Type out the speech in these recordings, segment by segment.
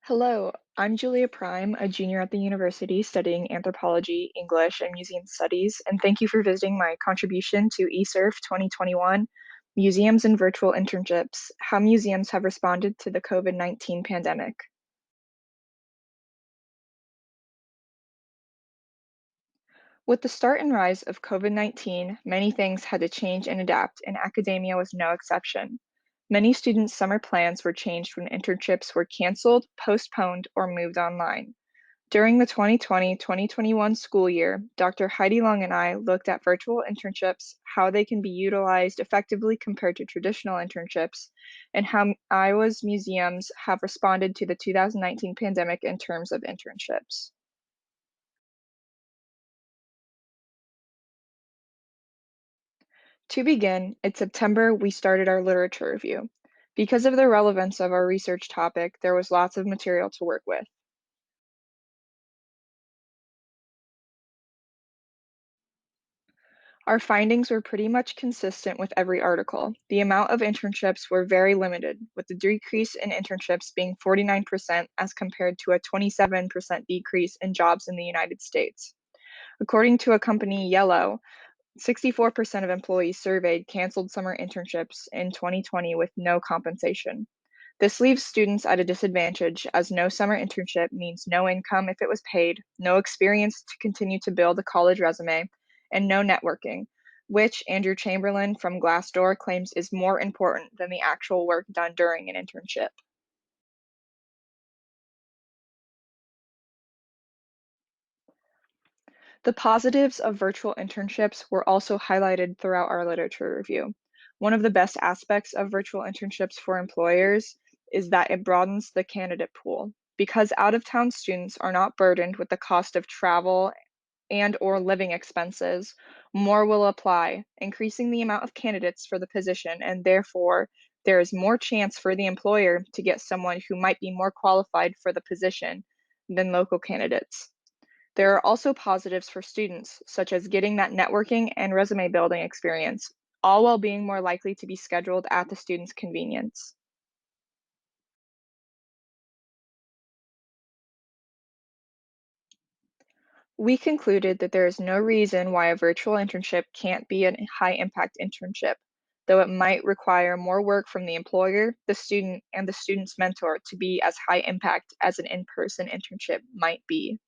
Hello, I'm Julia Prime, a junior at the university studying anthropology, English, and museum studies, and thank you for visiting my contribution to eSurf 2021, Museums and Virtual Internships, How Museums Have Responded to the COVID-19 Pandemic. With the start and rise of COVID-19, many things had to change and adapt, and academia was no exception. Many students' summer plans were changed when internships were canceled, postponed, or moved online. During the 2020-2021 school year, Dr. Heidi Long and I looked at virtual internships, how they can be utilized effectively compared to traditional internships, and how Iowa's museums have responded to the 2019 pandemic in terms of internships. To begin, in September, we started our literature review. Because of the relevance of our research topic, there was lots of material to work with. Our findings were pretty much consistent with every article. The amount of internships were very limited, with the decrease in internships being 49% as compared to a 27% decrease in jobs in the United States. According to a company, Yellow, 64% of employees surveyed canceled summer internships in 2020 with no compensation. This leaves students at a disadvantage as no summer internship means no income if it was paid, no experience to continue to build a college resume, and no networking, which Andrew Chamberlain from Glassdoor claims is more important than the actual work done during an internship. The positives of virtual internships were also highlighted throughout our literature review. One of the best aspects of virtual internships for employers is that it broadens the candidate pool. Because out-of-town students are not burdened with the cost of travel and or living expenses, more will apply, increasing the amount of candidates for the position, and therefore there is more chance for the employer to get someone who might be more qualified for the position than local candidates. There are also positives for students, such as getting that networking and resume building experience, all while being more likely to be scheduled at the student's convenience. We concluded that there is no reason why a virtual internship can't be a high impact internship, though it might require more work from the employer, the student, and the student's mentor to be as high impact as an in person internship might be.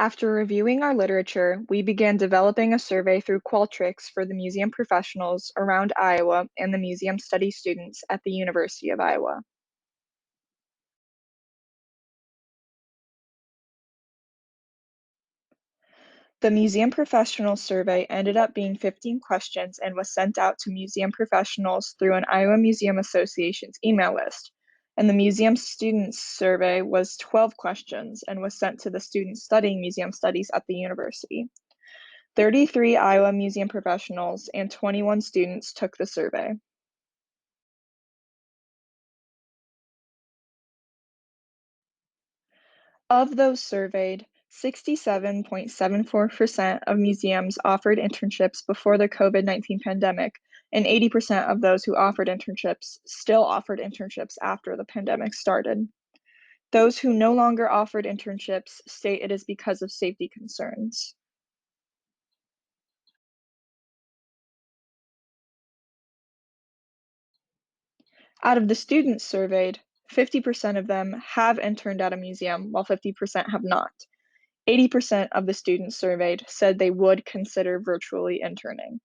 After reviewing our literature, we began developing a survey through Qualtrics for the museum professionals around Iowa and the museum study students at the University of Iowa. The museum professionals survey ended up being 15 questions and was sent out to museum professionals through an Iowa Museum Association's email list. And the museum students survey was 12 questions and was sent to the students studying museum studies at the university. 33 Iowa museum professionals and 21 students took the survey. Of those surveyed, 67.74% of museums offered internships before the COVID-19 pandemic, and 80% of those who offered internships still offered internships after the pandemic started. Those who no longer offered internships state it is because of safety concerns. Out of the students surveyed, 50% of them have interned at a museum, while 50% have not. 80% of the students surveyed said they would consider virtually interning.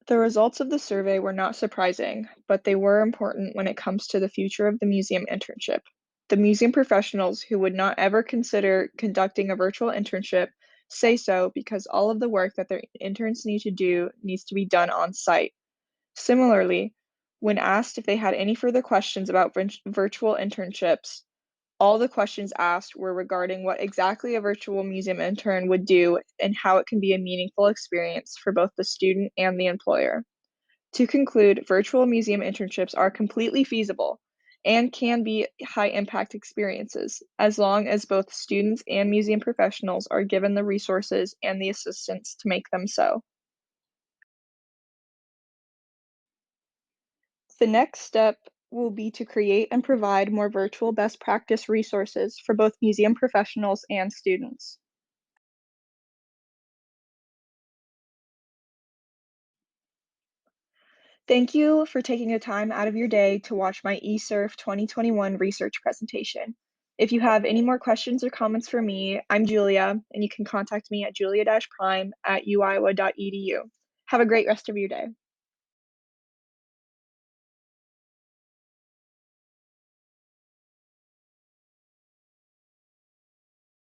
The results of the survey were not surprising, but they were important when it comes to the future of the museum internship. The museum professionals who would not ever consider conducting a virtual internship say so because all of the work that their interns need to do needs to be done on site. Similarly, when asked if they had any further questions about virtual internships, all the questions asked were regarding what exactly a virtual museum intern would do and how it can be a meaningful experience for both the student and the employer. To conclude, virtual museum internships are completely feasible, and can be high impact experiences, as long as both students and museum professionals are given the resources and the assistance to make them so. The next step will be to create and provide more virtual best practice resources for both museum professionals and students. Thank you for taking the time out of your day to watch my eSurf 2021 research presentation. If you have any more questions or comments for me, I'm Julia, and you can contact me at julia-prime@uiowa.edu. Have a great rest of your day.